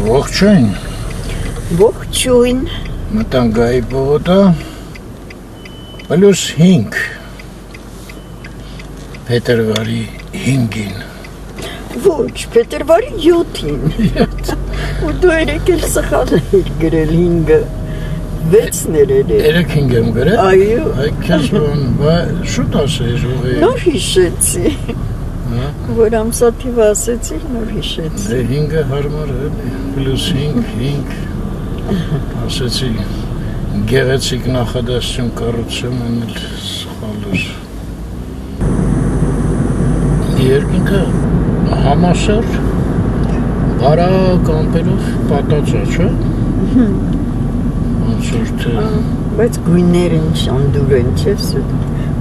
Ողջույն։ Ողջույն։ Մտանգայի բողոքա +5 փետրվարի 5-ին։ Ոչ, փետրվարի 7-ին։ Ու դու երեկ սխալ էր գրել 5-ը։ 6-ներ էր։ 3-5 եմ գրել։ Այո։ Այդքան շուտ ասես ուղղի։ Նոր հիշեցի։ Որ ամսաթիվը ասեցի, նոր հիշեցի։ Դե 5-ը հարմար է, +5, 5 ասեցի գեղեցիկ նախադասություն կառուցում անել սխալ էր։ Երկինքը համասար բարակ ամպերով պատած է, չէ՞։ Ոնց որ թե Բայց գույները նշանդուր են, չէ՞։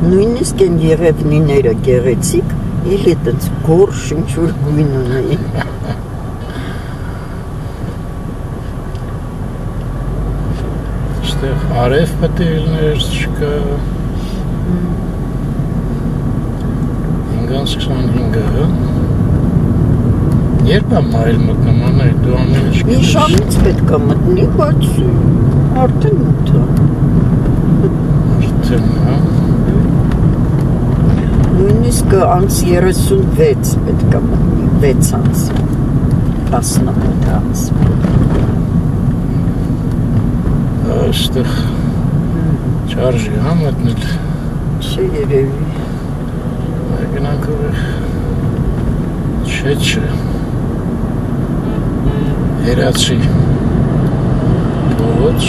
Նույնիսկ են եղևնիները գեղեցիկ, իլի տենց գորշ ինչ-որ գույն ունեին։ Այստեղ արև պտելներ չկա։ 5:25-ը։ Երբ եմ այլ մտնում, անայ դու ամեն ինչ Մի շամից պետք է մտնի, բայց արդեն 8-ը։ Արդեն, հա։ Նույնիսկ անց 36 պետք է մտնի, 6 անց, 18 անց։ Այստեղ չարժի, հա, մտնել։ Չէ երևի։ Գնանք ուղիղ չէ։ Հերացի փողոց։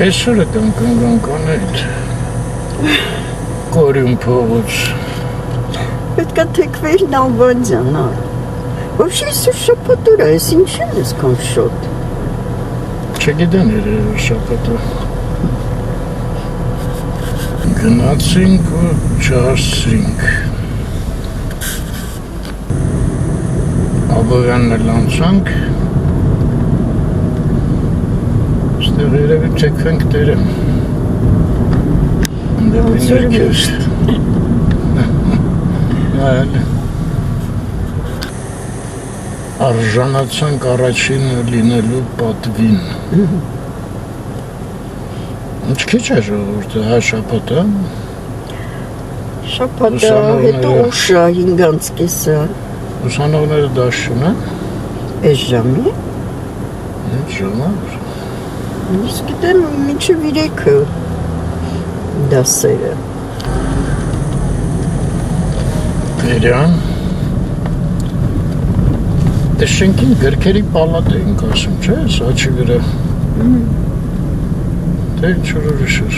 Այսօր եմ կանգանկանել Կորյուն փողոց։ Պետք է թեքվեին Ալբանյան, Вообще, если շապատուր է, ես ինչ են այսքան շոտ։ Չգիտեմ երևի շապատը։ Գնացինք ու չհասցրինք։ Աբովյանն էլ անցանք։ Ստեղ երևի թեքվենք տերեմ։ Դեպի ներքև։ Այլ։ Արժանացանք առաջինը լինելու պատվին։ Ինչ քիչ է ժողովուրդը, հա շաբաթը։ Շաբաթը, հետո ուշը 5:30-ը։ Ուսանողները դաշ չունեն։ Այս ժամի։ Ինչ ժամը։ Ես գիտեմ մինչև 3-ը դասերը։ Տերյան։ Դե շենքին գրքերի պալատ էինք ասում, չէ՞, սաչի վրա։ Դե ինչ-որ ուրիշ էր։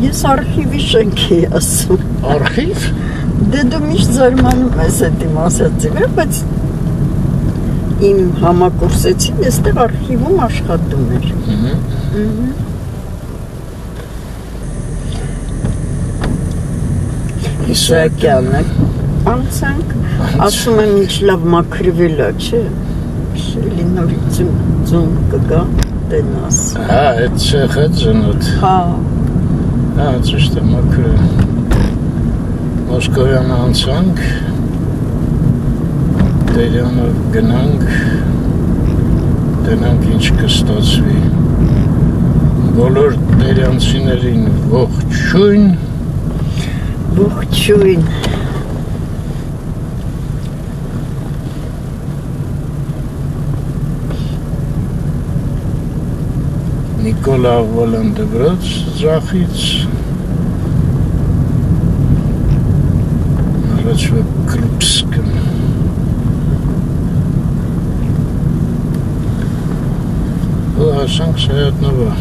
Ես արխիվի շենք էի ասում։ Արխիվ։ Դե դու միշտ զարմանում ես այդ իմ ասածի վրա, բայց իմ համակուրսեցին այստեղ արխիվում աշխատում էր։ Իսակյանը անցանք, ասում եմ ինչ լավ մաքրվել է, չէ։ Շելի նորից ձուն կգա, տենաս։ Հա, այդ ցեխը ձնոտ։ Հա։ Հա, ճիշտ է մաքրել։ Մոսկովյան անցանք, Տերյանով գնանք, տենանք ինչ կստացվի։ Բոլոր տերյանցիներին ողջույն։ Ողջույն։ Նիկոլա Վոլանդեբրոց ձախից առաջվա Կրուպսկը ու հասանք Սայատնովա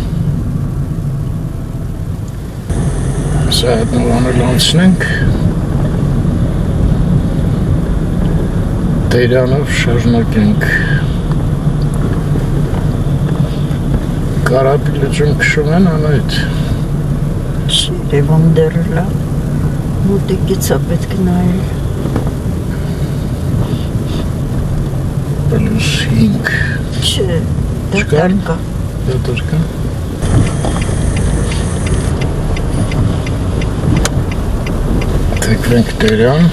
Սայատնովան էլ անցնենք Տերյանով շարունակենք Կարապի լճում քշում են անայդ Երևան դեռ լավ մոտիկից է պետք նայել +5 Չէ, դատարկ է Դատարկ է Թեքվենք Տերյան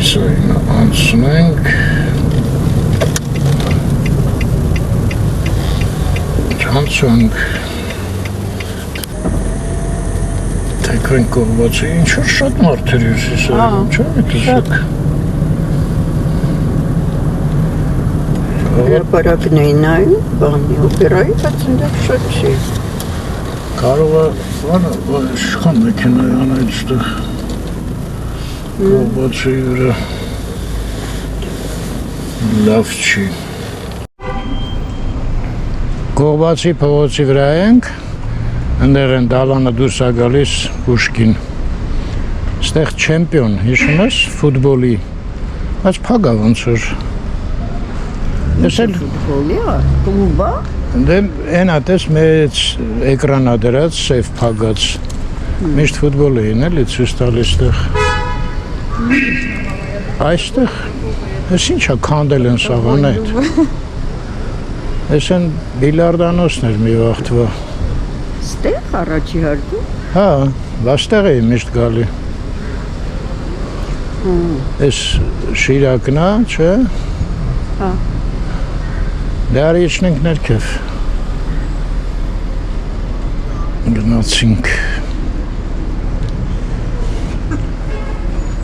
Հյուսիսային անցնենք։ Անցանք։ Թեքվեն կողվածի, ինչ-որ շատ մարդեր հյուսիսային, չէ՞ միտուսակ։ Հրապարակն էի նայում, բանի օպերայի, բայց ընդեղ շատ չի։ Կարող է, իշխան մեքենայան այդստեղ կողվածի վրա լավ չի։ Կողվածի փողոցի վրա ենք, ընդեղ են դալանը դուրս է գալիս Պուշկին։ Ստեղ չեմպիոն, հիշում ես, ֆուտբոլի, բայց փակ է ոնց որ։ Ես էլ Ֆուտբոլի է, կլուբ է։ դե այնա տես մեծ էկրանա դրած, սեյֆ փակած։ Միշտ ֆուտբոլ էին էլի ցույց տալիս այդտեղ։ Այստեղ ես ինչա քանդել են սաղան այդ։ Ես են բիլարդանոցներ մի վաղտվա։ Ստեղ առաջի հարկում։ Հա, վաստեղ էի միշտ գալի։ Ես շիրակն է, չէ։ Հա։ Դարի իջնենք ներքև։ Գնացինք։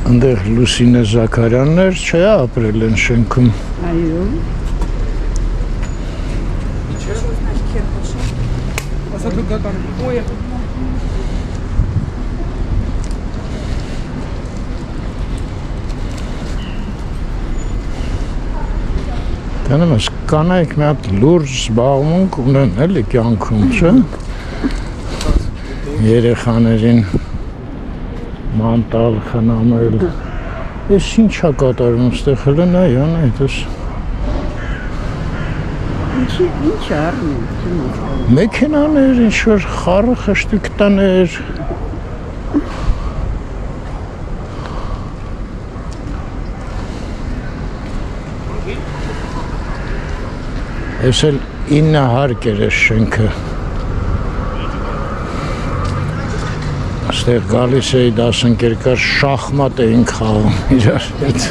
Ընդեղ Լուսինե Զաքարյաններ չէ ապրել են շենքում։ Այո։ Տանում ես, կանայք մի հատ լուրջ զբաղմունք ունեն էլի կյանքում, չէ։ Երեխաներին մանտալ, խնամել։ Ես ինչա կատարում ստեղ հլը նայ, այդս։ Ինչ առնում։ Մեքենաներ, ինչ-որ խառը խշտիկ տաներ։ Ես էլ 9 հարկ էր ես շենքը։ Աստեղ գալիս էի դասընկերկար շախմատ էինք խաղում իրար հետ։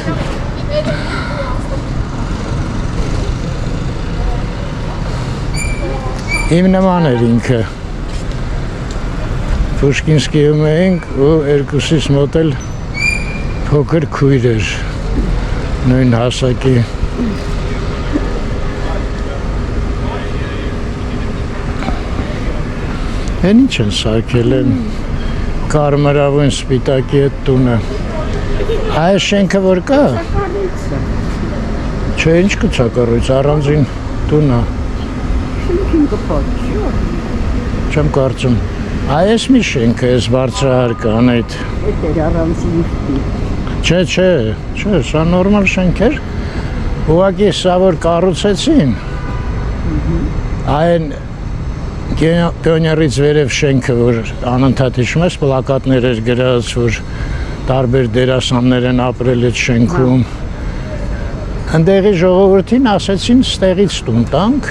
Իմ նման էր ինքը։ Պուշկինսկիում էինք ու երկուսիս մոտ էլ փոքր քույր էր, նույն հասակի։ Են ինչ են սարքել են կարմրավուն սպիտակի այդ տունը։ Այս շենքը որ կա։ Չէ, ինչ կցակառույց, առանձին տուն է։ Շենքին կպատճի։ Չեմ կարծում։ Այս մի շենքը, այս բարձրահարկան այդ։ Էդ էր առանց լիֆտի։ Չէ, սա նորմալ շենք էր։ Ուղղակի սա որ կառուցեցին։ Այն Պիոներից վերև շենքը, որ անընդհատ հիշում ես, պլակատներ էր գրած, որ տարբեր դերասաններ են ապրել այդ շենքում։ Ընդեղի ժողովրդին ասեցին ստեղից տուն տանք,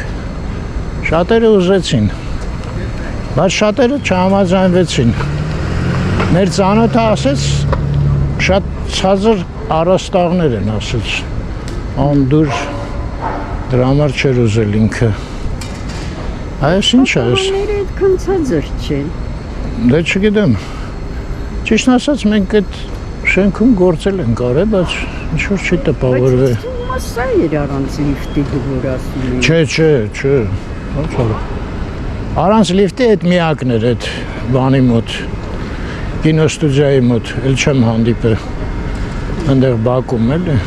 շատերը ուզեցին, բայց շատերը չհամաձայնվեցին։ Մեր ծանոթը ասեց, շատ ցածր առաստաղներ են ասեց, անդուր դրա համար չէր ուզել ինքը։ Այս ինչ է ես։ Ապարները այդքան ցածր չեն։ Դե չգիտեմ։ Ճիշտ ասած մենք այդ շենքում գործել ենք արել, բայց ինչ-որ չի տպավորվել։ Բայց սա էր առանց լիֆտի դուր ասում էի։ Չէ։ Ո՞նց է։ Առանց լիֆտի այդ միակն էր այդ բանի մոտ։ Կինոստուդիայի մոտ, էլ չեմ հանդիպել։ Այնտեղ Բաքում էլի։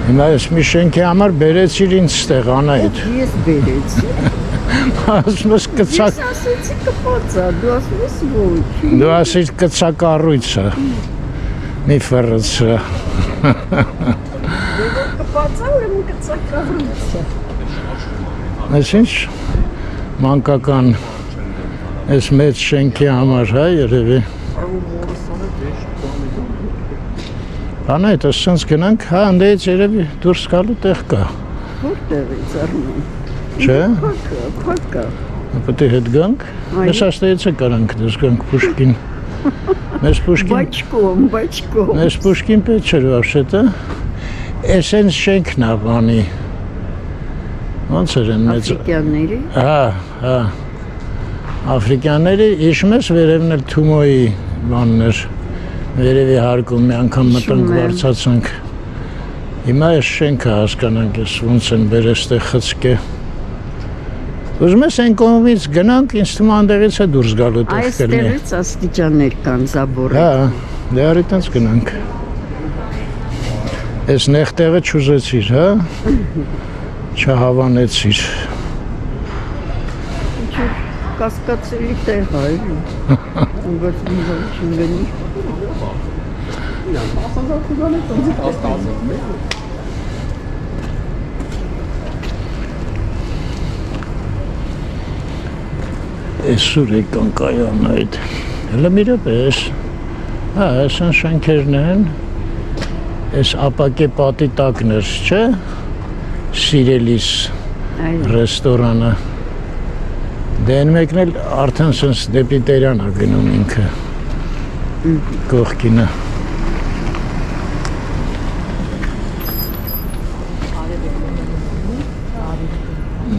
Հիմա ես մի շենքի համար բերեցիր ինձ ստեղ Անահիտ։ Ես բերեցի։ Ասում ես կցակ։ Ես ասեցի կպածա, դու ասում ես ոչ։ Դու ասիր կցակառույցը։ Մի ֆռցրա։ Դու կպածա, ուրեմն կցակառույցը։ Այսինչ մանկական այս մեծ շենքի համար, հա, երևի։ Անայդ, ասենց գնանք, հա, անդեից երևի դուրս գալու տեղ կա։ Որտեղից առնում։ Չէ։ Փակա։ Պետք է հետ գանք։ Ես աստեղից է կարանք դուրս գանք Պուշկին։ Մեզ Պուշկին Բաչկոմ։ Մեզ Պուշկին պետք չէր вообще-то։ Էսենց շենքն է բանի։ Ոնց էր են մեծ։ Աֆրիկյանների։ Հա։ Աֆրիկյանների հիշում ես վերևն էլ Թումոյի բանն էր։ Վերևի հարկում մի անգամ մտանք վարձացանք։ Հիմա այս շենքը հասկանանք ես ոնց են բերել ստեղ խցկե։ Ուզում ես այն կողմից գնանք, ինձ թվում է այնտեղից է դուրս գալու տեղ կլինի։ Այստեղից աստիճաններ կան զաբորը։ Հա, դե արի տենց գնանք։ Այս նեղ տեղը չուզեցիր, հա։ Չհավանեցիր։ Կասկածելի տեղ է, էլի։ Բայց ինձ չընկնի։ Այսուր եկան կայան այդ։ Հələ մի րոպե էս։ Հա, այս են շենքերն են։ Այս ապակե պատի տակն էր, չէ՞։ Սիրելիս ռեստորանը։ Դե այն մեկն էլ արդեն սենց դեպի Տերյան է գնում ինքը։ Կողքինը։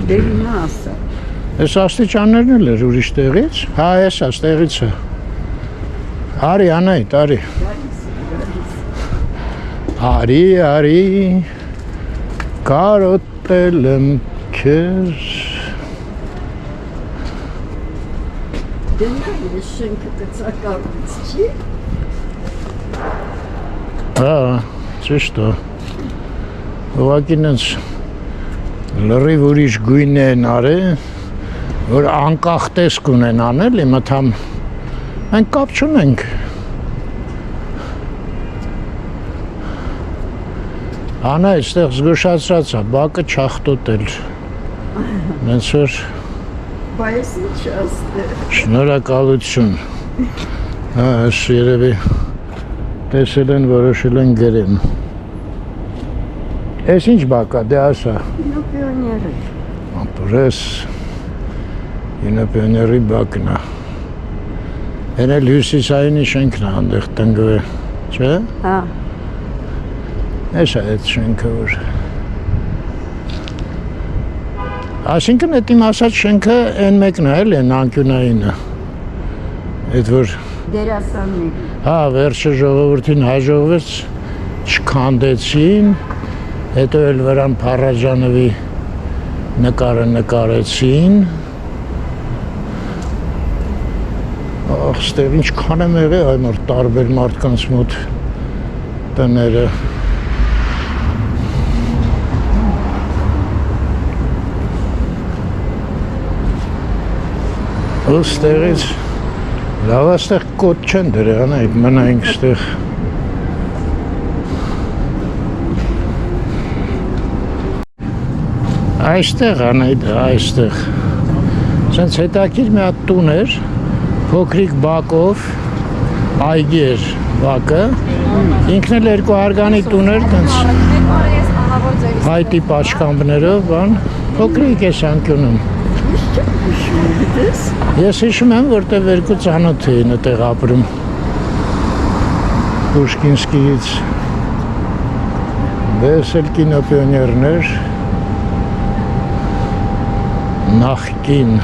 Դե հիմա ասա։ Այս աստիճաններն էլ էր ուրիշ տեղից։ Հա, այս աստեղից է։ Արի, Անայդ, արի։ Արի, կարոտել եմ քեզ։ Դենքա ես շենքը կծակառից չի։ Հա, ճիշտ է։ Ուղղակի նենց լրիվ ուրիշ գույն են արել, որ անկախ տեսք ունեն անել, իմը թամ մենք կապ չունենք։ Անա այստեղ զգուշացրած է, բակը չախտոտել։ Նենց որ Բայց ինչ աստեղ։ շնորհակալություն։ Հա, այս երևի տեսել են, որոշել են գրեն։ Այս ինչ բակ է, դե ասա։ Կինոպիոները։ Ապրես, կինոպիոների բակն է։ Են էլ հյուսիսայինի շենքն է հանդեղ տնգվե, չէ։ Հա։ Այս է այդ շենքը որ։ Այսինքն այդ իմ ասած շենքը են մեկն է, էլ են անկյունայինը։ Այդ որ Դերասանների։ հա, վերջը ժողովրդին հաջողվեց, չքանդեցին, հետո էլ վրան Փարաջանովի նկարը նկարեցին։ Ախ, ստեղ ինչքան եմ եղել այն որ տարբեր մարդկանց մոտ տները։ Ու ստեղից լավ աստեղ կոտ չեն դրել, այդ մնայինք ստեղ։ Այստեղ անայդ, այստեղ։ Սենց հետաքրքիր մի հատ տուն էր, փոքրիկ բակով, այգի էր բակը, ինքն էլ երկու հարգանի տուն էր, տենց հայտի պաչկամբներով, բան, փոքրիկ ես անկյունում։ Ես հիշում եմ, որտեղ երկու ծանոթ էին այդտեղ ապրում։ Պուշկինսկիից։ Դες էլ կինոպիոներներ։ Նախկին։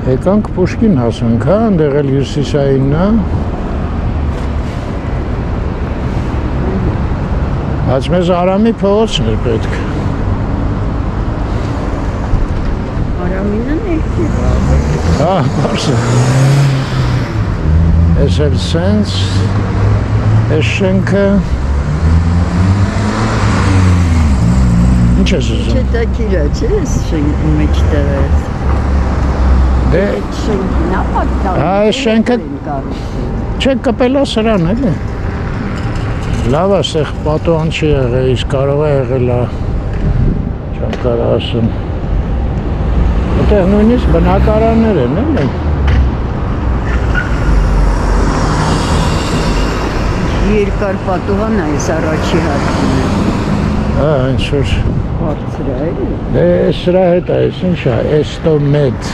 Եկանք Պուշկին հասանք, հա, ընդեղ էլ հյուսիսայինն է։ Բայց մեզ Արամի փողոցն էր պետք։ Արամինը ներքի։ Հա, պարս է։ Ես էլ սենց, ես շենքը։ Ինչ ես ուզում։ Չետակիր է, չէ, ես շենքի մեջ տեղած։ Դե, Շենքին ապակտալ։ հա, այս շենքը չէ կպելա սրան, էլի։ Լավ է, սեղ պատոհան չի եղել, իսկ կարող է եղել է, չեմ կարող ասում։ Այդտեղ նույնիսկ բնակարաններ են, էլի։ երկար պատուհան է այս առաջի հարկին։ Հա, ինչ որ Բարձր է, էլի։ դե սրա հետ է, ինչ է, Estomed։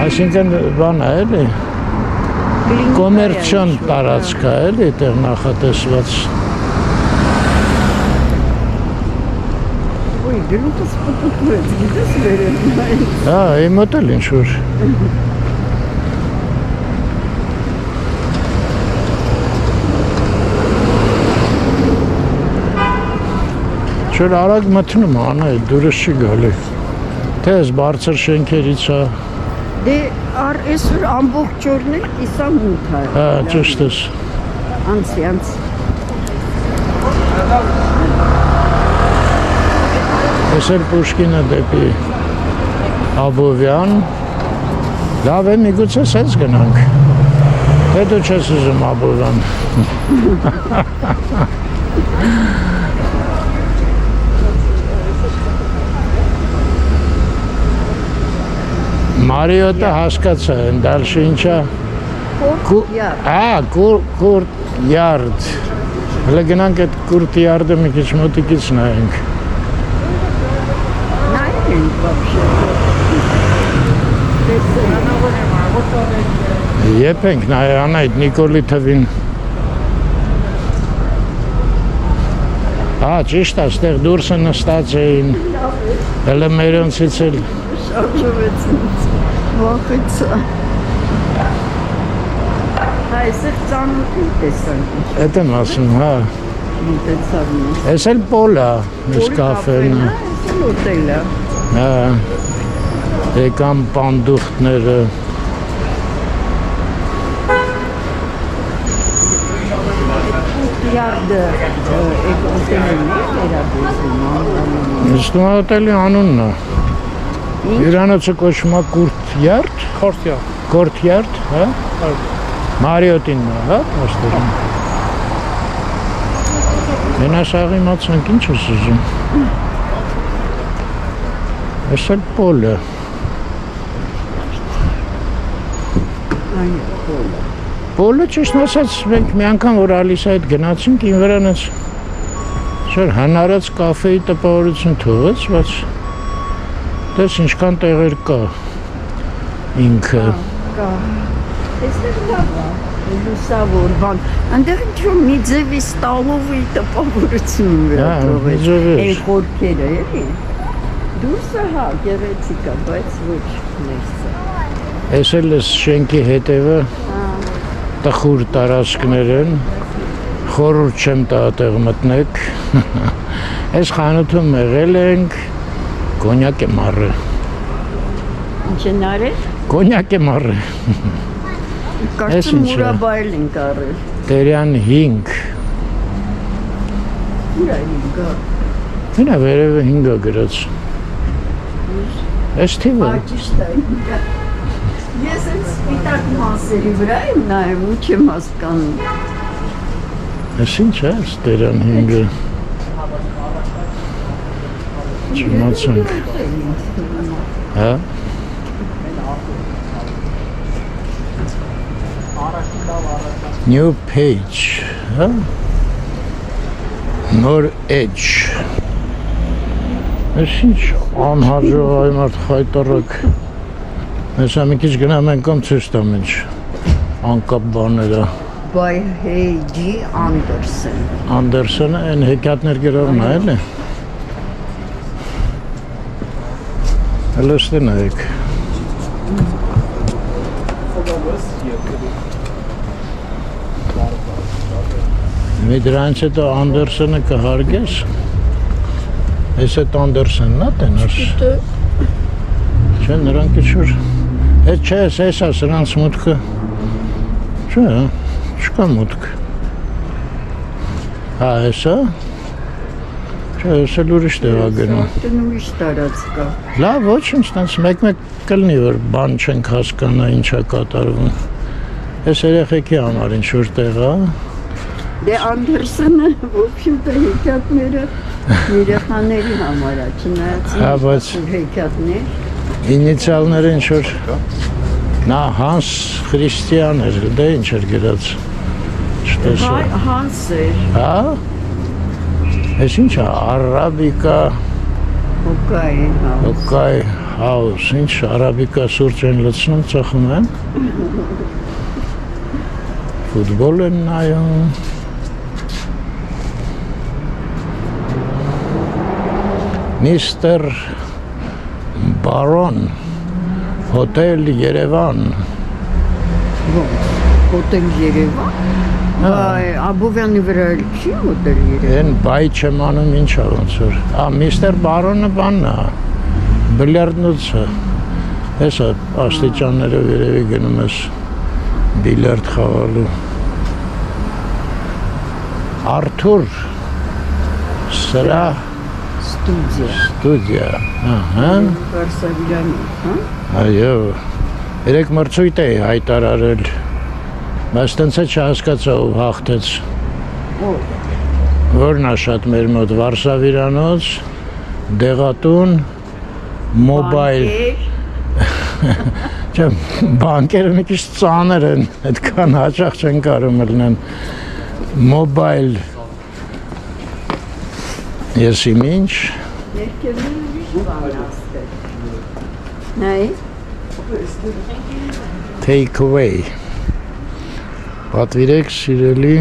Այսինքն բան է, էլի, կոմերցիոն տարածք է, էլի, այդտեղ նախատեսված։ Ոյ, գլուխս պտուտվեց, գիտես վերև նայել։ Հա, իմ մոտ էլ ինչ որ։ Չէր արագ մտնում անայ, դուրս չի գալի։ Թե ես բարձր շենքերից է։ Դե այսօր ամբողջ օրն է իսա մութ է։ Հա, ճիշտ ես։ Անց։ Ես էլ Պուշկինը դեպի Աբովյան։ Լավ է, միգուցե սենց գնանք։ Թե դու չես ուզում Աբովյան։ Մարիոտը հասկացա, դալշը ինչա։ Կուրտ յարդ։ Հələ գնանք այդ կուրտ յարդը մի քիչ մոտիկից նայենք։ Նայել ենք բաբշե։ Եփենք նայան այդ Նիկոլի թվին։ Հա, ճիշտ է, ստեղ դուրսը նստած էին։ Հələ մերոնցից էլ Շարժվեց ինձ, վախեցա։ Այսեղ ծանոթի տեսանք ինչ։ Էդ եմ ասում, հա։ Մտեցավ ինձ։ Ես էլ պոլ է, ես կաֆեն է։ Այս էլ ուտել է։ Հա, եկան պանդուխտները։ Յարդը ուտելին է վերաբերվում։ Ես տուն հոտելի անունն է։ Հյուրանոցը կոչվում է Կուրտ յարդ։ Կորտ յարդ, հա։ Մարիոտին է, հա, ոստերում։ Մենաշաղի մացանք ինչ ես ուզում։ Ես էլ պոլ է։ Այն պոլը։ Պոլը ճիշտ ասած մենք մի անգամ որ Ալիսա հետ գնացինք ին վրանից շոր հնարած կաֆեի տպավորություն թողեց, բայց դες ինչքան տեղեր կա ինքը։ Կա։ Այստեղ լավ է։ Լուսավոր բան։ Այնտեղ ինչ-որ մի ձևի ստալովի տպավորություն վրա Հա, մի թողեց։ ձևի։ Այն խորքերը, էլի։ Դուրսը հա, գեղեցիկ է, բայց ոչ ներսը։ Ես էլ ես շենքի հետևը տխուր տարածքներ են, խորհուրդ չեմ տա այդտեղ մտնեք։ Այս խանութում եղել ենք, կոնյակ եմ առել։ Ինչ են արել։ Կոնյակ եմ առել։ Կարծում ինչ է։ մուրաբայել ենք առել։ Տերյան 5։ Ուր է ինգա։ Հինա վերևը 5-ը գրած։ Այս թիվը։ Ճիշտ է ինգա։ Ես այդ սպիտակ մասերի վրա եմ նայում, ու չեմ հասկանում։ Այս ինչ է, Տերյան 5-ը։ Չիմացանք։ Հա։ New page, հա։ Նոր edge։ Այս ինչ անհաջող այ մարդ խայտարակ։ Հեսա մի քիչ գնամ ենք ում ցույց տամ ինչ անկապ բաները։ By Heidi Anderson։ Անդերսոնը այն հեքիաթներ գրողն է, էլի։ Հələ նայեք։ Մի դրանից հետո Անդերսոնը կհարգես։ Ես այդ Անդերսոնն է տենաս։ Չէ, նրանք ինչ-որ հետ չէ, ես է սրանց մուտքը։ Չէ, չկա մուտք։ Հա, հեսա։ Չէ, ես էլ ուրիշ տեղ ա գնում։ Արդեն ուրիշ տարած կա։ Լավ, ոչինչ, տենց մեկ-մեկ կլինի, որ բան չենք հասկանա ինչ է կատարվում։ Ես երեխեքի համար ինչ-որ տեղ ա։ Դե Անդերսոնը, ոբշուտը հեքիաթները երեխաների համար է, չնայած Հա, բայց հեքիաթներ։ ինիցիալները ինչ-որ նա Հանս Քրիստիան էր, դե ինչ էր գրած։ չտեսա։ Հանսեր, Հա։ Էս ինչ է, արաբիկա, հոկայ, օկայ, հաուս, ինչ արաբիկա սուրճ են լցնում, ծխում են։ Ֆուտբոլ են նայում։ Միստր Բարոն, հոթել Երևան։ հոտել Երևան, Աբովյանի վրա էլ չի հոտել Երևան։ Են բայ չեմ անում ինչ է ոնց որ։ Միստր Բարոնը բանն է, բիլիարդնոցը։ Հեսա աստիճաններով երևի գնում ես բիլիարդ խաղալու։ Արթուր սրա ստուդիա, ահա։ Վարսավիրանի, հա։ Այո, երեք մրցույթ էի հայտարարել, բայց տենց է չհասկացա ով հաղթեց։ Որն է շատ մեր մոտ, Վարսավիրանոց, դեղատուն, մոբայլ։ Չէ, բանկերը մի քիչ ծանր են, այդքան հաճախ չեն կարող մտնեն։ Մոբայլ ես իմ ինչ։ Երկերները ուրիշ բան ասել։ Նայ, Take away։ Պատվիրեք սիրելի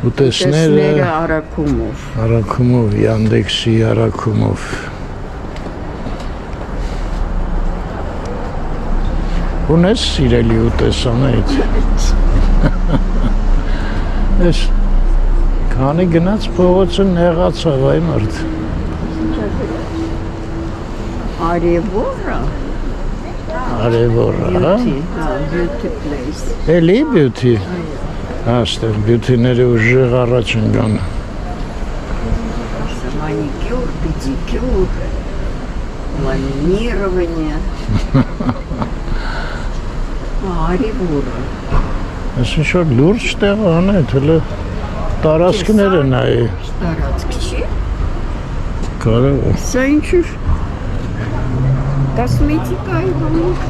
ուտեսները տեսները արակումով։ Արաքումով, Yandex-ի արաքումով։ Ունես սիրելի ուտեսանայից։ Ես քանի գնաց փողոցը նեղացավ այ մարդ։ Արևորա, Արևորա, հա։ beauty place։ Էլի բյութի։ Աստեղ բյութիները ուժեղ առաջ են գան։ Маникюр, педикюр, ламинирование. Արևորա։ Ես ինչ-որ լուրջ տեղ անետ, հլը տարասկներ են այ։ Տարածք չի։ Կարող է։ Սա ինչ-որ կոսմետիկայի բանուկ։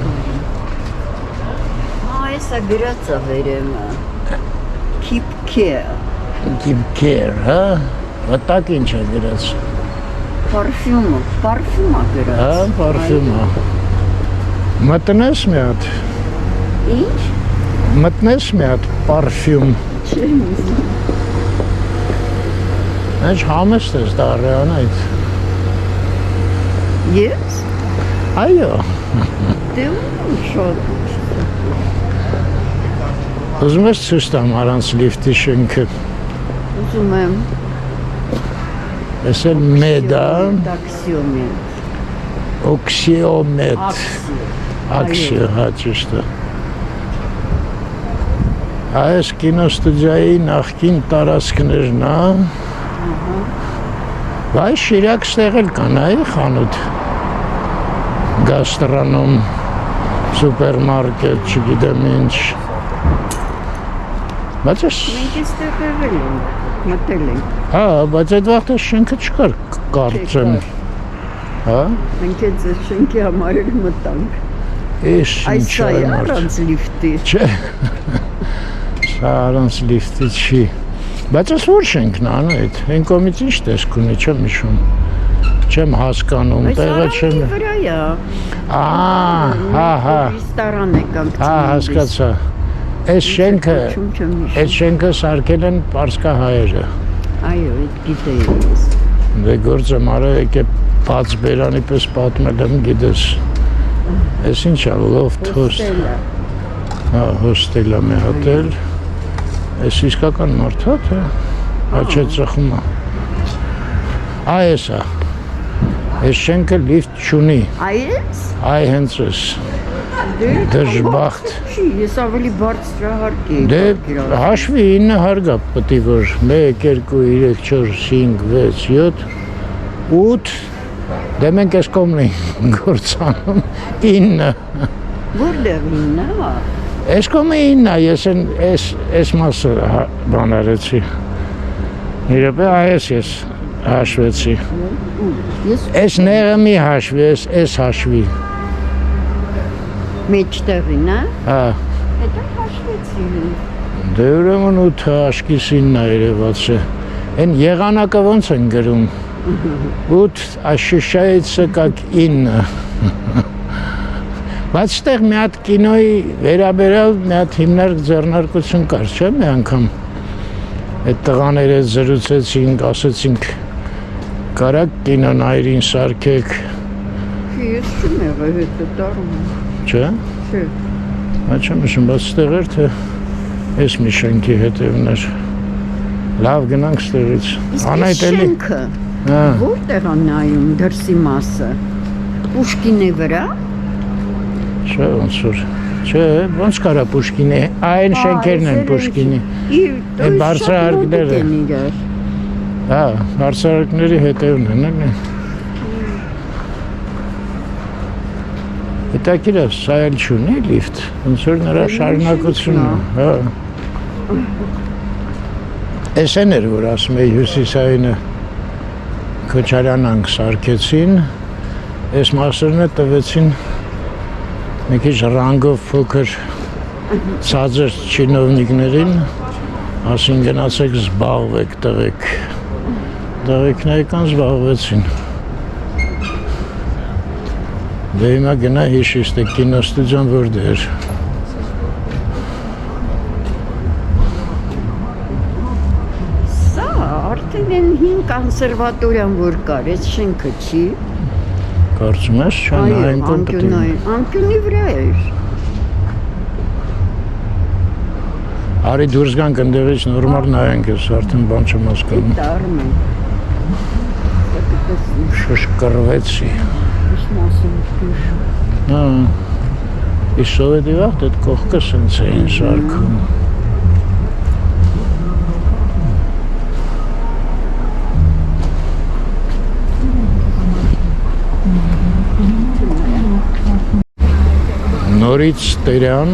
Այսա գրածա վերեմը։ Keep care։ Keep care, հա։ Վտակ ինչ է գրած։ Պարֆյումը գրած։ Հա, պարֆյումա։ Մտնես մի հատ։ Ինչ։ Մտնես մի հատ պարֆյում։ Չեմ ուզում։ Ինչ համեստ ես դարյան այդ։ Ես։ Այո։ Դե ում շատ։ Ուզում ես ցույց տամ առանց լիֆտի շենքը։ Ուզում եմ։ Ես էլ մեդա, Տաքսիոմետ։ օքսիոմետ, աքսիո, հա ճիշտ է։ Այս կինոստուդիայի նախկին տարածքներն է։ Բայց Շիրակ ստեղ էլ կան, այ խանութ։ Գաստրոնոմ, սուպերմարկետ, չգիտեմ ինչ։ Բայց ես, Մենք այստեղ եղել ենք, մտել ենք։ հա, բայց այդ վաղտը շենքը չկար, կարծեմ։ Հա, Մենք այդ շենքի համար էլ մտանք։ ես Այս ինչ սա է արմարդ։ առանց լիֆտի։ Չէ, սա առանց լիֆտի չի։ Բայց ես որ շենքն ան այդ, են կոմից ինչ տեսք ունի, չեմ իշում, չեմ հասկանում, Այս տեղը չեմ։ արամի վրա է։ Հա, Ռեստորան է կամ հա, հասկացա։ Այս շենքը սարքել են պարսկահայերը։ Այո, այդ գիտեի ես։ Դե գործը մարը եկե բաց բերանի պես պատմել եմ, գիտես։ Այս ինչ է, լոֆթ հոստ։ Հա, հոստել եմ հատել։ Այս իսկական մարդ հա, թե։ Աչե ծխում է։ Այս է։ Այս շենքը լիֆտ չունի։ Այս։ Այ հենց ես։ Դժբախտ։ Չի, ես ավելի բարձրահարկ էի։ Դե հաշվի 9 հարգա պետք է որ 1, 2, 3, 4, 5, 6, 7, 8 դե մենք այս կողմն ենք գործանում 9 Որտեղ 9-ը։ Այս կողմը 9 ես այս մասը բան արեցի Իրապե այս ես հաշվեցի Այս ները մի հաշվի, այս հաշվի Մեջտեղին, հա։ Հա Հետո հաշվեցի։ Դե ուրեմն 8 աշկիսինն է երևաց է։ Են եղանակը ոնց են գրում։ 8 աշիշայիցը կակ 9։ Բայց ստեղ մի հատ կինոյի վերաբերյալ մի հատ հիմնարկ ձեռնարկություն կար, չէ՞ մի անգամ։ Այդ տղաները զրուցեցինք, ասեցինք կարակ կինո նայրին սարքեք։ Ես չեմ եղել հետը տարում։ Չէ՞։ Չէ։ Բայց չեմ հիշում, բայց ստեղ էր թե այս մի շենքի հետևն էր։ Լավ գնանք ստեղից։ Իսկ շենքը որտեղ է նայում դրսի մասը։ Պուշկինի վրա։ Չէ, ոնց որ։ Չէ, ոնց կարա Պուշկինի։ Այն շենքերն են Պուշկինի։ Այն բարձրահարկները։ Հա, բարձրահարկների հետևն են, էլի։ Հետաքրքիր է, սա էլ չունի լիֆտ, ոնց որ նրա շարունակությունն է, հա։ Էս են էր, որ ասում է հյուսիսայինը Քոչարյանանք սարքեցին, այս մասերն է տվեցին մի քիչ ռանգով փոքր ցածր չինովնիկներին, ասին գնացեք զբաղվեք տղեկ։ Տղեկն եկան զբաղվեցին։ Դե հիմա գնա հիշի, ստե կինոստուդիոն որտեղ էր։ Սա արդեն են հին կոնսերվատորիան որ կար, այս շենքը չի։ Կարծում ես, չէ՞, այն կոմպետին։ Անկյունի վրա էր։ Արի դուրս գանք ընդեղից նորմալ նայենք, ես արդեն բան չեմ հասկանում։ Դարում են։ Շշկրվեցի։ Հա, ի սովետի վաղտ այդ կողքը սենց էին շարքում։ Նորից Տերյան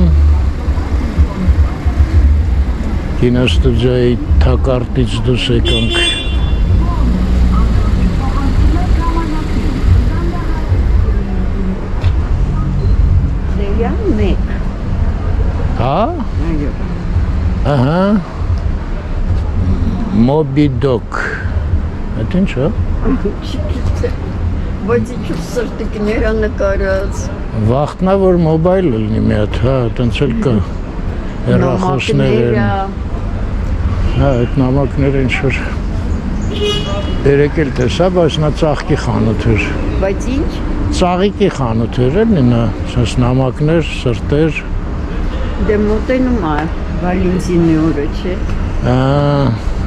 կինոստուդիայի թակարդից դուրս եկանք։ Հա? Այո։ Ահա։ Moby Doc։ Այդ ինչ է։ Բայց ինչ սրտիկները նկարած։ Վախտնա որ մոբայլ լինի մի հատ, հա, տենց էլ կա։ Հեռախոսներ են։ Հա, այդ նամակները ինչ որ երեք էլ տեսա, բայց նա ծաղկի խանութ էր։ Բայց ինչ։ Ծաղիկի խանութ էր էլի նա, ասես նամակներ, սրտեր։ Դե մոտենում է Վալենտինի օրը, չէ։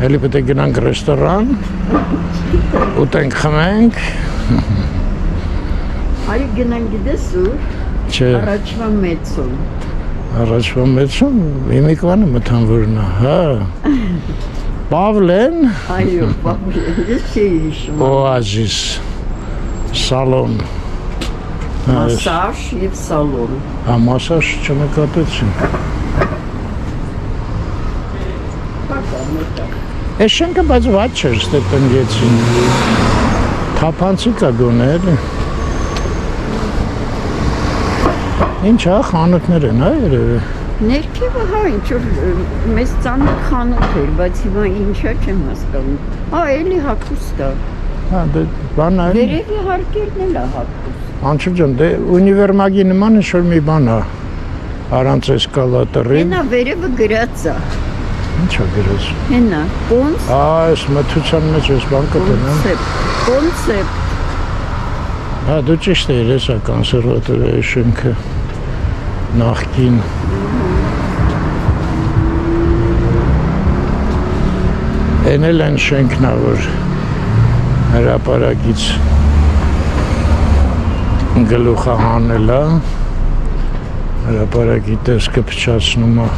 Էլի պետք է գնանք ռեստորան, ուտենք խմենք։ Այո, գնանք գիտես ուր։ Չէ։ Առաջվա մեծում։ Առաջվա մեծում հիմիկվանը մտան որն է, հա։ Պավլեն։ Այո, Պավլեն, ես չի հիշում։ Օազիս, սալոն։ Մասաժ և սալոն։ Հա, մասաժ չնկատեցին։ Այս շենքը բայց վատ չէր, ստե տնգեցին։ Թափանցիկ է գոնե, էլի։ Ինչ հա, խանութներ են, հա, երևի։ Ներքևը հա, ինչ-որ մեծ ծանոթ խանութ էր, բայց հիմա ինչա չեմ հասկանում։ Հա, էլի հագուստ է։ Հա, դե բան է։ Վերևի հարկերն էլ է հագուստ։ Անչափ ջան, դե ունիվերմագի նման ինչ-որ մի բան է։ Առանց էսկալատորի։ Հենա վերևը գրած է։ Ինչ է գրած։ Հենա, կոնս։ Այս մթության մեջ ես բան կտնեմ։ Կոնցեպտ։ Հա, դու ճիշտ ես, հեսա կոնսերվատորիայի շենքը նախկին։ Են էլ են շենքն է, որ հրապարակից գլուխը հանել է, հրապարակի տեսքը փչացնում է։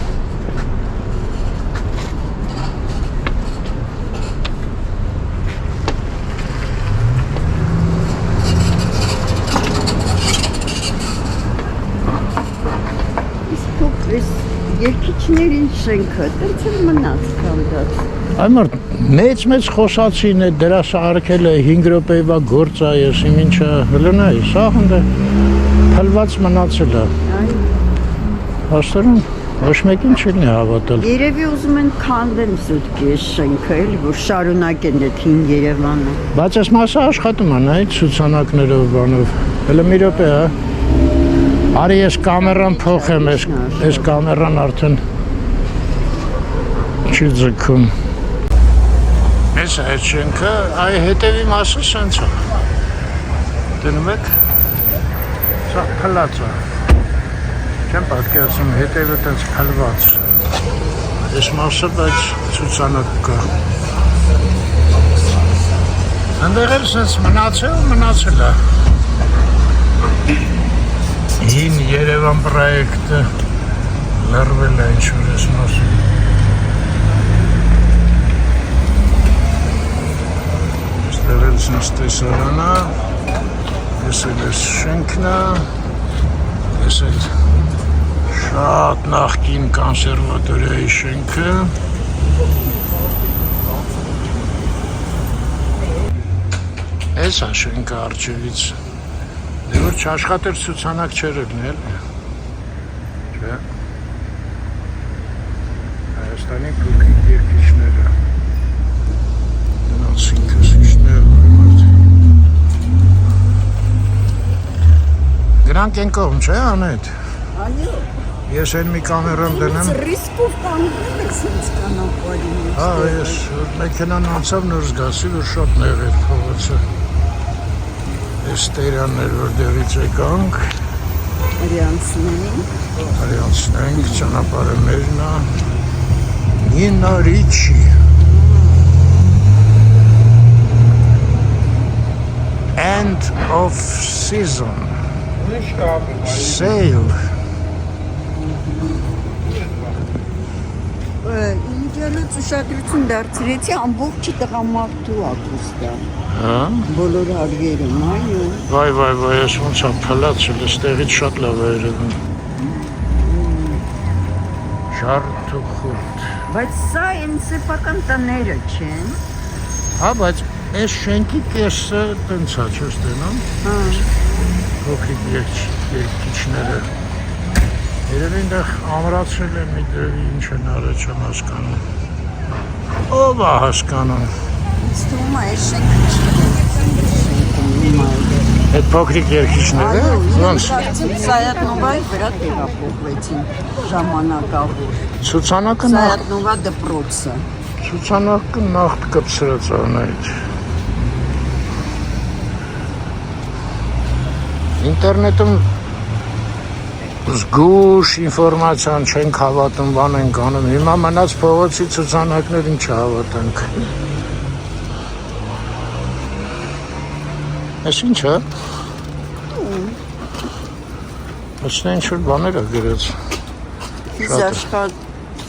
Երկիչներին շենքը, տենց էլ մնաց կանդած։ Այմարդ, մեծ խոսացին է, դրասը արկել է 5 րոպեվա գործ է, ես իմ ինչը հլնայի, սա հնդը թլված մնացել է։ Հաստորում, Ոչ մեկին չի հավատալ։ Երևի ուզում են քանդեն զուտքի այս շենքը, էլի որ շարունակեն այդ հին Երևանը։ Բայց այս մասը աշխատում է, նայ ցուցանակներով բանով։ Հələ մի րոպե, հա։ Արի ես կամերան փոխեմ, այս կամերան արդեն չի ձգում։ Այս այդ շենքը, այ հետևի մասը սենց է։ Դնում եք։ Սա փլած է։ Չեմ պատկերացնում, հետևը տենց փլված։ Այս մասը բայց ցուցանակ կա։ Այնտեղ էլ սենց մնացել է։ Հին Երևան պրոյեկտը լրվել է ինչ-որ ես մասում։ Այստեղ էլ սենց տեսարանա, ես էլ ես շենքնա, ես էլ շատ նախկին կոնսերվատորիայի շենքը։ Այս է շենքը արջևից։ Դե որ չաշխատեր ցուցանակ չէր ելնել, չէ։ Հայաստանի փոքրիկ երկիչները։ Դրանց ինքնուսիչները մարդ։ Գրանք են կողմ, չէ, Անետ։ Այո։ Ես են մի կամերան դնեմ։ Ռիսկով կանգնել եք սենց կանապարի մեջ։ Հա, ես մեքենան անցավ նոր զգացի, որ շատ նեղ էր փողոցը։ Այս տերաններ, որ դեղից եկանք։ Արյանցնենք, ճանապարհը մերն է։ Նինա Ռիչի։ End of season. Sale. Ինջանից ուշադրություն դարձրեցի ամբողջի տղամարդու ակուստա։ Հա։ Բոլոր հարգերում, այո։ Վայ, ես ոնց եմ փլացել, այստեղից շատ լավ է երևում։ Շարթ ու խորտ։ Բայց սա են սեփական տները չեն։ Հա, բայց այս շենքի կեսը տենց է, չես տենում։ Հա։ Փոքրիկ երկիչները։ Երևի այնտեղ ամրացրել են մի դեպի ինչ են արել չեմ հասկանում։ Ով է հասկանում։ Ինձ թվում է այս շենքը Այդ փոքրիկ երկիչները, ոնց Սայատնովայի վրա տեղափոխվեցին ժամանակավոր։ ցուցանակը Սայատնովա դպրոցը։ Ցուցանակը նախ կպցրած անայդ։ Ինտերնետում զգուշ ինֆորմացիան չենք հավատում, բան ենք անում։ Հիմա մնաց փողոցի ցուցանակներին չհավատանք։ Այս ինչ է։ Այսինքն ինչ-որ բաներ է գրած։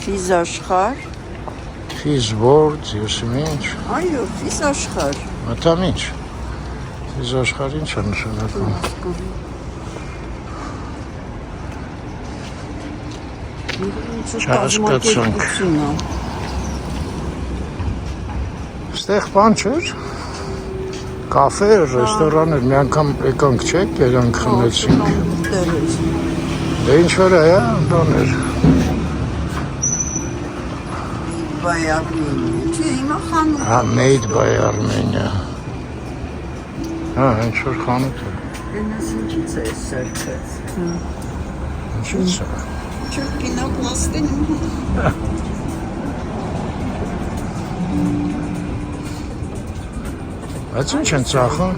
Ֆիզաշխար։ Ֆիզվորդ, եսիմ ինչ։ Այո, ֆիզաշխար։ Մտամ ինչ։ Ֆիզաշխար ինչ է նշանակում։ Չհասկացանք։ Ստեղ բան չէր։ Կաֆե, ռեստորաններ, մի անգամ եկանք չէ, կերանք խմեցինք։ Դե ինչ-որ է, բաներ։ By Armenia։ Չէ, հիմա խանութ։ Հա, made by Armenia։ Հա, ինչ-որ խանութ է։ Դենս ինչից է սարքած։ Ինչից է։ Չէ, կինոպլաստին։ Բայց ինչ են ծախում։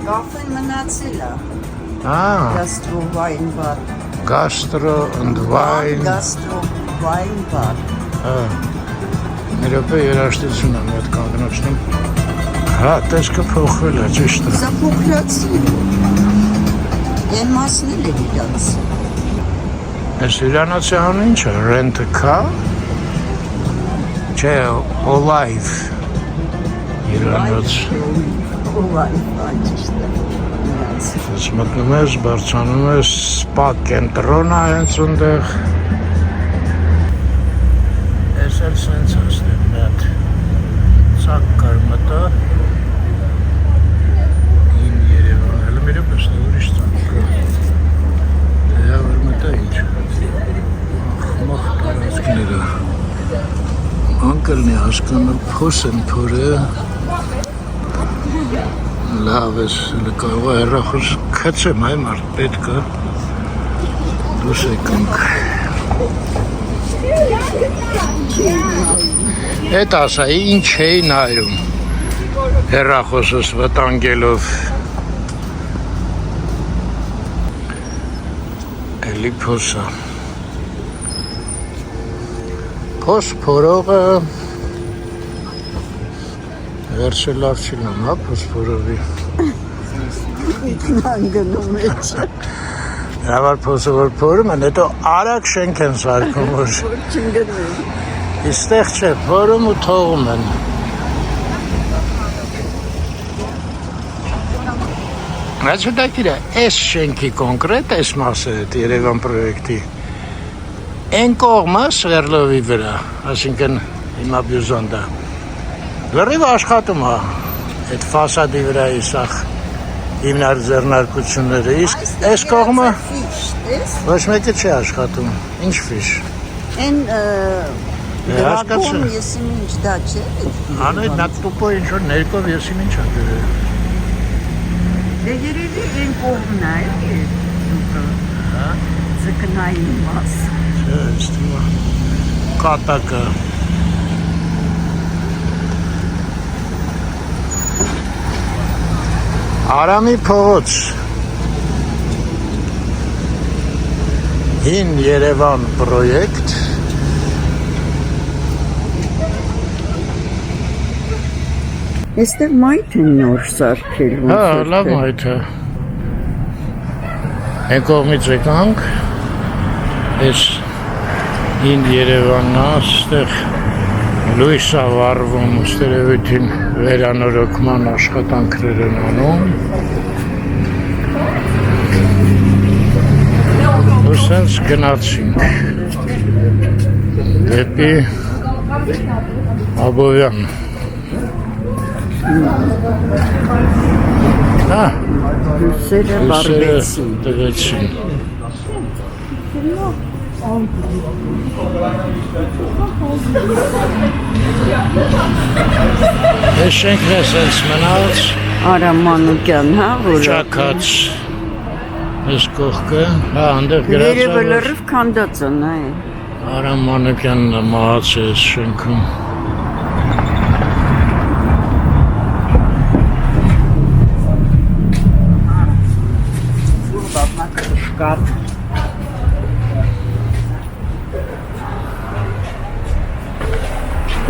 Կաֆեն մնացել է։ Gastro Wine bar։ and wine։ Gastro Wine bar։ Հա։ Ներոպե երաշտություն եմ այդ կանգնացնում։ Հա, տեսքը փոխվել է, ճիշտ է։ Սա փոխրացի։ Են մասն էլ է իրանց։ Այս իրանացի անունը ինչ է, rent a car։ Չէ, Olive։ Իրանոց։ Ես մտնում ես, բարձանում ես, սպա կենտրոն է հենց ունդեղ։ Ես էլ սենց ասնեմ մետ, ծակ կար մտա, հին Երևան, հələ մեր պես է ուրիշ ծակ կա, դեհա վր մտա ինչ, մախ կլինի հասկանալ փոս են փորը լավ ես կարող է հեռախոս քցեմ այ մարդ պետք է դուս եկանք Էդ ասայի ինչ էի նայում հեռախոսս վտանգելով էլի փոսա Փոս փորողը վերջը լավ չի լամ, հա, փոս փորողի Անգնում էջ Հրավար փոսը որ փորում են, հետո արագ շենք են սարքում որ Չնգնվեն Իստեղ չէ, փորում ու թողում են Այսուտակիր է, այս շենքի կոնկրետ, այս մասը էդ Երևան պրոյեկտի Են կողմը Սվերլովի վրա, այսինքն հիմա բյուզոնդա Լրիվ աշխատում է այդ ֆասադի վրա իսախ հիմնար ձեռնարկությունները, իսկ այս կողմը ոչ մեկը չի աշխատում, ինչ ֆիշ Են հասկացա։ դրակում եսիմ ինչ դա չէ Անայդ նա տուպո ինչ-որ ներկով եսիմ ինչ է գրել Դե երևի են կողմն է Ձկնային մաս Չէ, ստիմա կատակը Արամի փողոց Հին Երևան պրոյեկտ Այստեղ մայթ են նոր սարքել Հա, լավ մայթ է Են կողմից եկանք Ես հին Երևանն է, ստեղ լույս է վառվում, ստերևույթին վերանորոգման աշխատանքներ են անում ու սենց գնացինք դեպի Աբովյան Լույսերը բարվեցին տվեցին Ես շենքն է սենց մնաց Արամ Մանուկյան, հա, որ Ճակաց Ես կողքը, հա, անդեղ գրած Երևը լրիվ քանդած են, այ Արամ Մանուկյանն է մահաց է ես շենքում Շկաց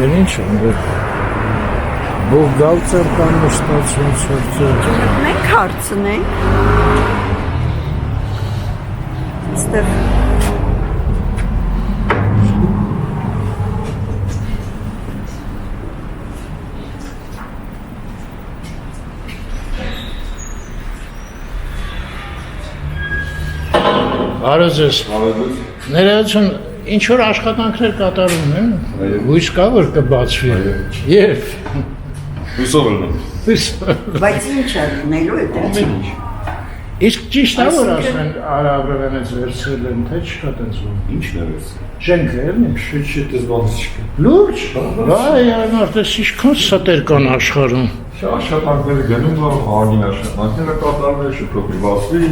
Էլ ինչ է, բուղ գալցեր կան նշտացուն սորցեր Մենք հարցնենք Ստեղ Բարոց ես Ներայություն ինչ-որ աշխատանքներ կատարում են Հույս կա որ կբացվի Երբ Հույսով ելնում Բայց ինչ է լինելու է Ամեն ինչ Իսկ ճիշտ է որ ասեն Արաբերենից վերցրել են թե չկա տենց որ Ինչն է ես Շենքը էլի Շուտ դες բանից չկա Լուրջ Վայ արդես ինչքան ստեր կան աշխարհում Աշխատանքները գնում որ հագին աշխատանքները կատարվել շփոթի բացվի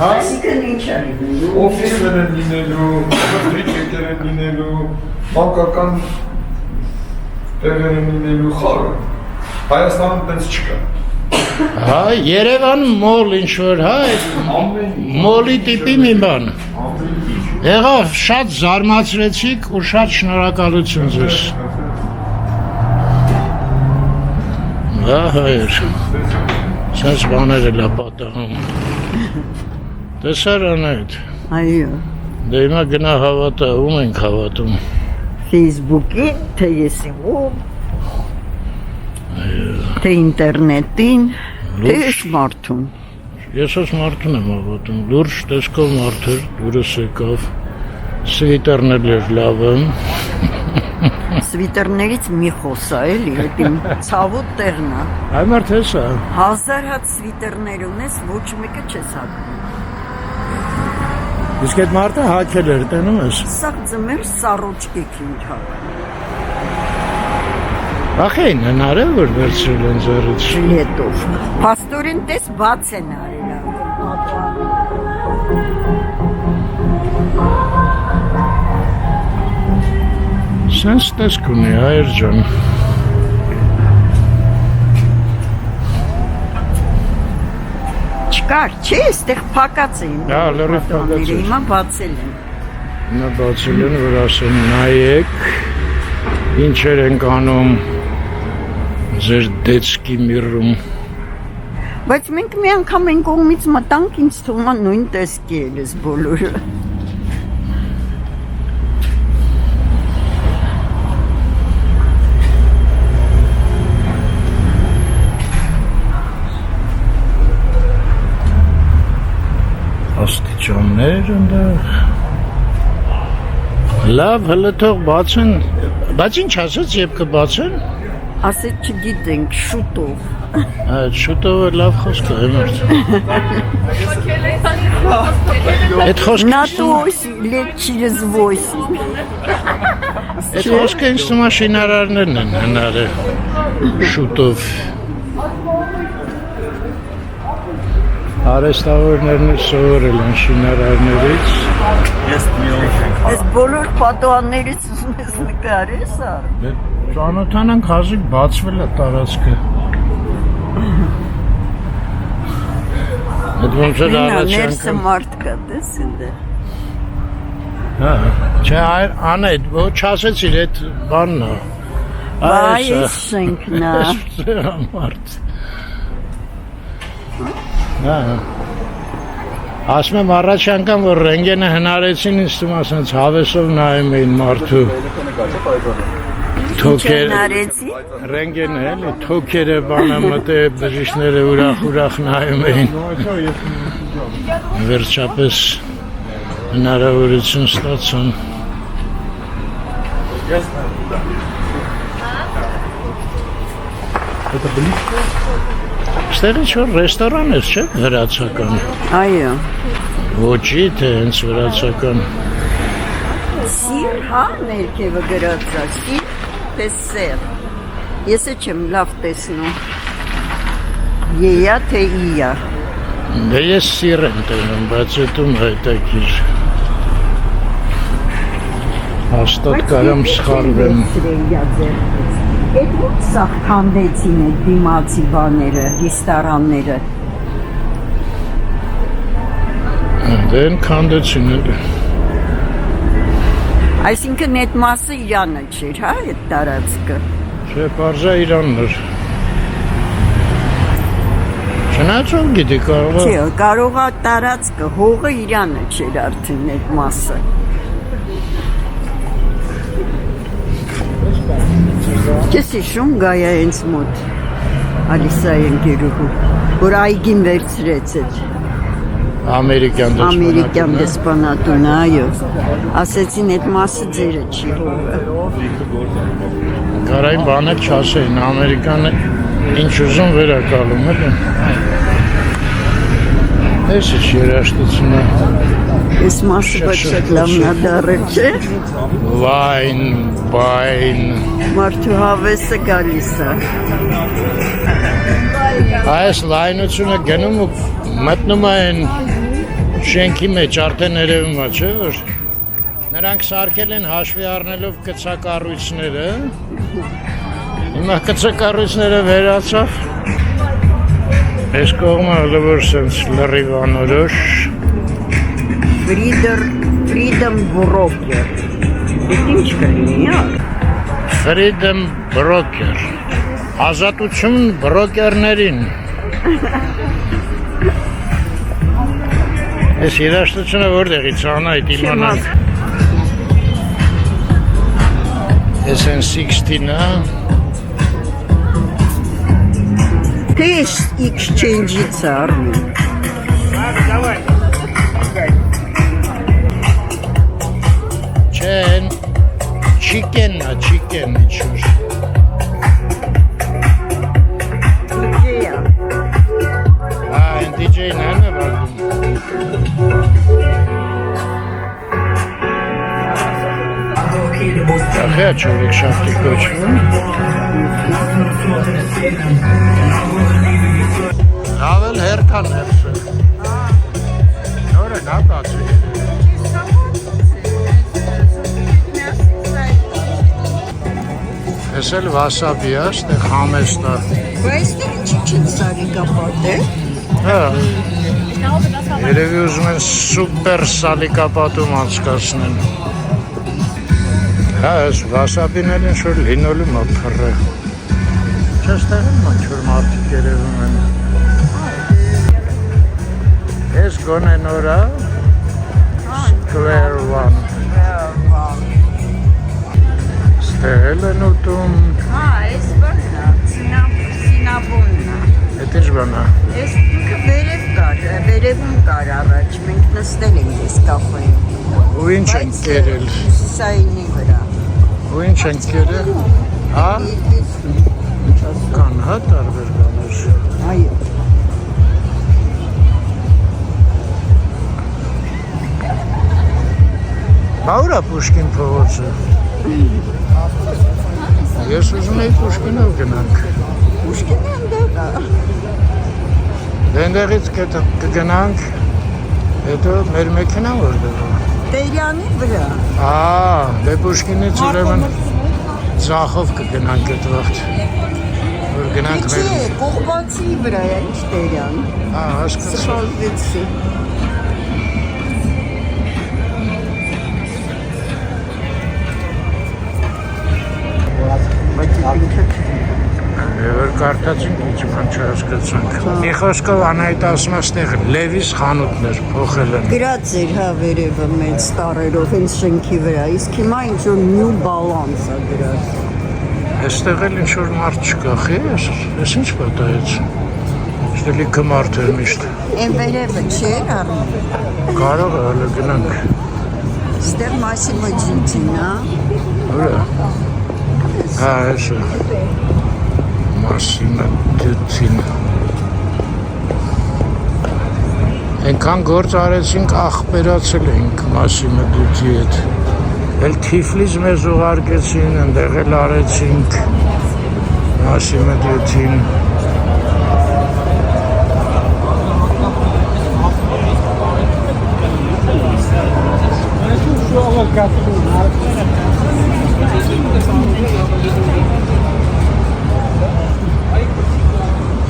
Այսինքն ինչ է լինելու Օֆիսներ են լինելու Տրիչեկեր են լինելու Բանկական տեղեր են լինելու խառը Հայաստանում տենց չկա Հա Երևան մոլ ինչ որ հա Ամեն ինչ մոլի տիպի մի բան Ամեն ինչ Եղավ շատ զարմացրեցիք ու շատ շնորհակալություն ձեզ Հա հայր Սենց բաներ էլ ապատահում Տեսարան այդ Այո Դե հիմա գնա հավատա ում ենք հավատում Facebook-ին, թե եսիմում Թե ինտերնետին Թե ես մարդուն Ես ես մարդուն եմ հավատում Լուրջ տեսքով մարդ էր դուրս եկավ Սվիտերն էլ էր լավը Սվիտերներից մի խոսա էլի Այդ իմ ցավոտ տեղն է Այ մարդ հեսա 1000 հատ սվիտերներ ունես ոչ մեկը չես հագնում Իսկ այդ մարդը հակել էր տենում ես Սա ձմեր սառոճկեք ինչ հագնում Ախեն հնարը որ վերցրել են ձեռից։ Շլետով։ Պաստորին տես բաց են արել։ Սենց տեսք ունի հայր ջան։ Չկար, չէ, այստեղ փակած էին։ Հա, լրիվ փակած էր։ Հիմա բացել են։ Նա բացել են, որ ասեն նայեք, ինչեր են կանում ձեր դեցկի միրում։ Բայց մենք մի անգամ են կողմից մտանք, ինձ թվում է նույն տեսքի էլ ես բոլորը։ Աստիճաններ ընդեղ։ Լավ, հլը թող բացեն, բայց ինչ ասեց, երբ կբացեն։ Ասեց չգիտենք, շուտով։ Այդ շուտով լավ խոսք է մերձ։ Այդ խոսքը На то лет через 8։ Այդ խոսքը ինձ թվում է շինարարներն են հնարը շուտով։ Արեստավորներն սովորել են շինարարներից։ Այս բոլոր պատուհաններից ուզում ես նկարես արել։ Ճանոթանանք հազիվ բացվել է տարածքը։ Այդ ոնց էր Ներսը առաջանքը։ մարդ կա, դես ինձ։ Հա, չէ, անեդ, ոչ ասեցիր այդ բանն է։ Այս շենքն է։ Մարդ։ Հա։ Ասում եմ առաջ անգամ որ ռենգենը հնարեցին ինձ թվում ասենց հավեսով նայում էին մարդու։ Թոքեր Նարեցի։ ռենգենը էլի թոքերը բանը մտե բժիշկները ուրախ նայում էին։ Վերջապես հնարավորություն ստացան։ Ստեղ ինչ-որ ռեստորան է, չէ՞, վրացական։ Այո։ Ոչի, թե հենց վրացական։ Սիր, հա, ներքևը գրած է, սիր, տեսեր։ Ես չեմ լավ տեսնում։ Եյա, թե իյա։ Դե ես սիր եմ տենում, բայց հետում հետաքիր։ Հաստատ կարամ սխալվեմ։ Այդ ո՞ց սաղ քանդեցին այդ դիմացի բաները, ռեստորանները։ Դեն քանդեցին էլ։ Այսինքն այդ մասը Իրանը չէր, հա, այդ տարածքը։ Չէ, պարզա Իրանն էր։ Չնայած գիտի կարող է։ Չէ, կարող է տարածքը, հողը Իրանը չէր արդեն այդ մասը։ Չես հիշում Գայա հենց մոտ Ալիսայի ընկերուհու, որ այգին վերցրեց այդ ամերիկյան դեսպանատունը, այո, ասեցին այդ մասը ձերը չի հողը։ Կարային բաներ չասեին, ամերիկանը ինչ ուզում վերակալում էլ են։ Ես ինչ երաշտություն է։ Այս մասը բայց շատ լավն է դառել, չէ։ Վայն։ Մարդու հավեսը գալիս է։ Այս լայնությունը գնում ու մտնում են շենքի մեջ արդեն երևում է, չէ՞ որ նրանք սարքել են հաշվի առնելով կցակառույցները։ Հիմա կցակառույցները վերացավ։ Այս կողմը հələ որ սենց լրիվ անորոշ։ Freedom Broker։ Այդ ինչ կլինի, ա։ Freedom Broker։ Ազատություն բրոկերներին։ Այս երաշտությունը որտեղից անայդ իմանանք։ SN16-ը։ Թե exchange-ից է առնում։ Չեն, չիկենն է, չիկեն իչուր։ DJ-ը։ Այն DJ-ն են է բարգում։ Located the most Ախի չորեք շապտի կոչվում։ Լավ էլ հերթան ներսը։ Նոր է նա բացի։ Ես էլ վասաբի է, ստեղ համեստ է։ Բայց դե ինչ սալիկապատ է։ Հա։ Երևի ուզում են սուպեր սալիկապատում անցկացնեն։ Հա, ես վասաբիներ ինչ-որ լինոլում է փռը։ Չես տեղում ինչ-որ մարդիկ երևում են։ Ես գոնե նորա Square One։ Ստեղել են ուտում։ Հա, այս բանն է, սինաբոնն է։ Էդ ինչ բան է։ Ես ինքը վերև կար, վերևում կար առաջ, մենք նստել ենք ես կաֆեում։ Ու ինչ են կերել։ Սայնի վրա։ Ու ինչ են կերել։ Հա։ Կան հա տարբեր բաներ։ Այո։ Բա ուր է Պուշկին փողոցը։ Ես ուզում էի Պուշկինով գնանք։ Պուշկինը այնտեղ է։ Դենդեղից կգնանք, հետո մեր մեքենան որտեղ է։ Տերյանի վրա։ Դե Պուշկինից ուրեմն ձախով կգնանք այդ վաղտ։ Որ գնանք մեր։ Չէ, Կողբացի վրա է, ինչ Տերյան։ Հասկացա։ Սխալվեցի։ Որ կարդացինք ինչ բան չհասկացանք։ Մի խոսքով Անահիտ ասում է ստեղ Լևիս խանութն էր փոխել են։ Գրած էր հա վերևը մեծ տարերով հենց շենքի վրա, իսկ հիմա ինչ որ New Balance է գրած։ Այստեղ էլ ինչ որ մարդ չկա, խի, ես ինչ պատահեց։ Այստեղ լիքը մարդ էր միշտ։ Այն վերևը չէր առնում։ Կարող է հələ գնանք։ Ստեղ Massimo Dutti-ն է։ Ուրա։ Հա, էս է։ Massimo Dutti-ն։ Այնքան գործ արեցինք, ախպերացել էինք Massimo Dutti-ի հետ։ Էլ Թիֆլիս մեզ ուղարկեցին, ընդեղ էլ արեցինք Massimo Dutti-ին։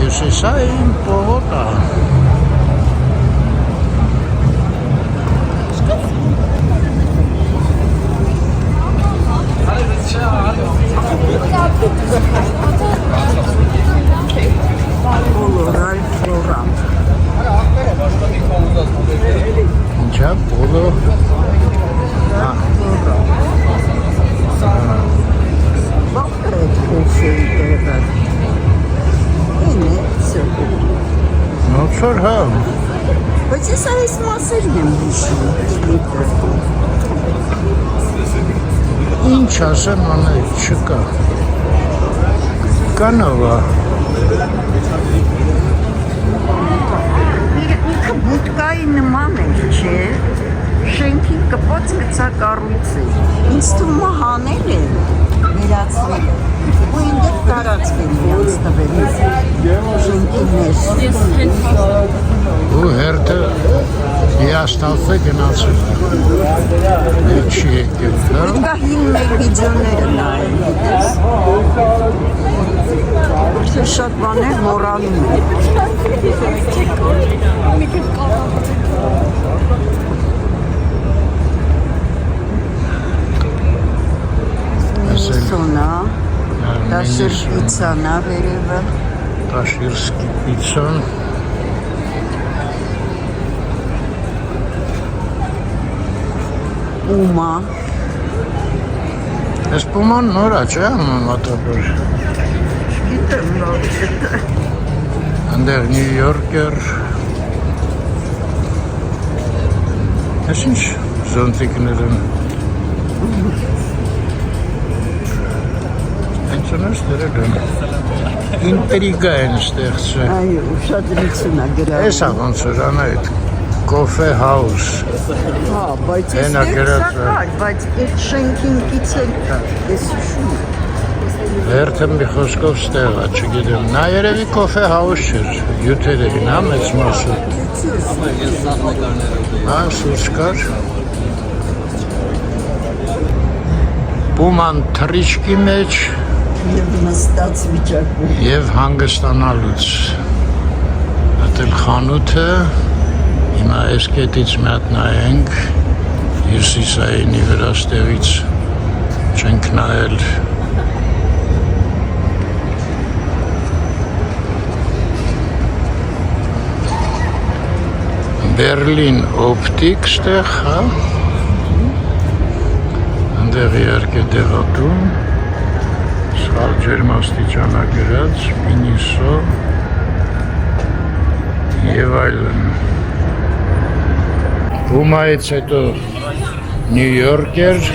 Ես էսա իմ պողոտա։ Բոլորալ ֆլորան։ Ինչա, պոլո։ Բախր է քոշերի տեղը։ Այն է, սրկու։ Նոցոր հա։ Բայց ես այս մասերն եմ հիշում։ Ինչ ասեմ անեիտ, չկա։ Կանովա։ Ինքը բուտկայի նման էր, չէ։ Շենքի կպած գծակառույց է։ Ինձ թվում է հանել է, վերացվել է։ Ու ինձ տարածվել իրանց տվել։ Շենքի ներս։ Ու հերթը հիաստալվ է գնացել է։ Չի եկել, հա։ Պետք է հին մեր վիդեոները նայել, գիտես։ Թե շատ բաներ մոռանում եմ։ Միսոնա, դա շրպիցան է վերևը։ Տաշիրսկի պիցան։ Պումա։ Ես պուման նոր է, չէ՞ համատաբար։ Գիտեմ նոր չէ։ Անդեղ Նյու Յորքեր։ Ես ինչ զոնտիկներ են։ Հենց դերել են։ Ինտրիգա են ստեղծել։ Այո, ուշադրություն է գրավում։ Էս ա ոնց որ անայդ Coffee House։ Հա, բայց Հենա այստեղ գրած սա կար, բայց այդ շենքին կիցել կար, ես հիշում եմ։ Հերթը մի խոսքով ստեղ է, չգիտեմ։ Նա երևի Coffee House չէր, յութեր էին, հա, մեծ մասը։ Հա, սուրճ կար։ Պուման թռիչքի մեջ Եվ նստած վիճակում։ և հանգստանալուց։ Հատել խանութը, հիմա այս կետից մի հատ նայենք, հյուսիսայինի վրա ստեղից չենք նայել։ Բերլին օպտիկ ստեղ, հա։ Ընդեղ իհարկե դեղատուն, սխալ ջերմաստիճանա գրած, մինիսո և այլն։ Պումայից հետո Նյու Յորք էր,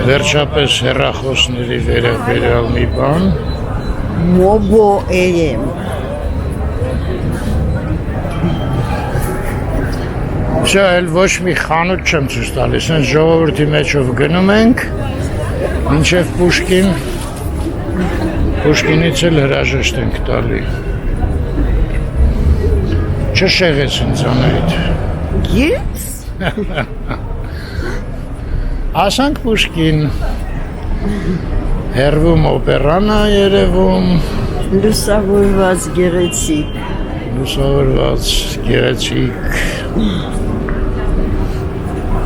վերջապես հեռախոսների վերաբերյալ մի բան։ Մոբո AM։ Չէ, այլ ոչ մի խանութ չեմ ցույց տալիս, հենց ժողովրդի մեջով գնում ենք, մինչև Պուշկին, Պուշկինից էլ հրաժեշտ ենք տալի։ Չշեղեց ինձ անայդ։ Ես։ Ասանք Պուշկին, հերվում օպերան է երևում, Լուսավորված գեղեցիկ։ լուսավորված, գեղեցիկ։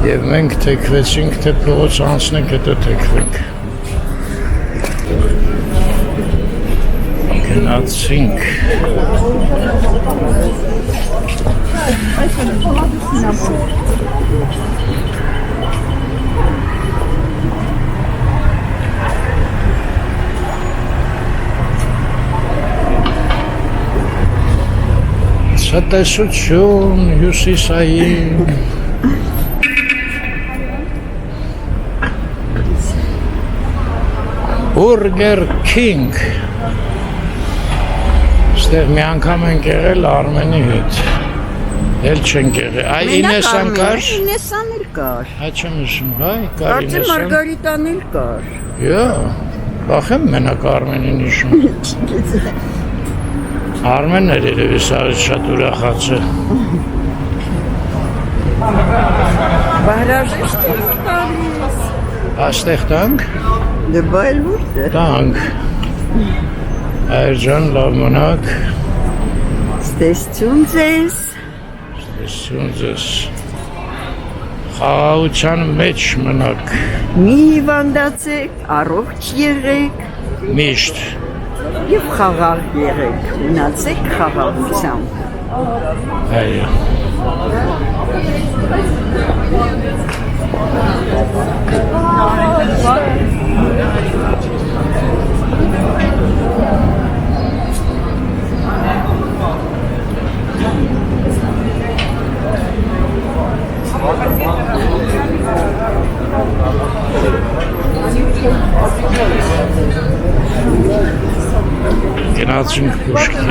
Եվ մենք թեքվեցինք, թե փողոց անցնենք, հետո թեքվենք։ Գնացինք։ Ցտեսություն, հյուսիսային։ Burger King։ Ստեղ մի անգամ ենք եղել Արմենի հետ։ Էլ չենք եղել։ Այ Ինեսան կար։ Ինեսան էլ կար։ Հա չեմ հիշում, հայ, կար Կարծեմ Ինեսան։ Մարգարիտան էլ կար։ Յա, բախեմ մենակ Արմենին հիշում։ Արմենն էր երևի սարից շատ ուրախած է։ Բարաժիշտ էլ տալիս։ Աստեղ տանք։ Դե բա էլ որտե՞ղ։ Տանք։ Այր ջան, լավ մնաք։ Ստեսություն ձեզ։ Տեսություն ձեզ։ Խաղաղության մեջ մնաք։ Մի հիվանդացեք, առողջ եղեք Միշտ։ եւ խաղաղ եղեք։ Մնացեք խաղաղությամբ։ Այո։ Գնացինք Պուշկին։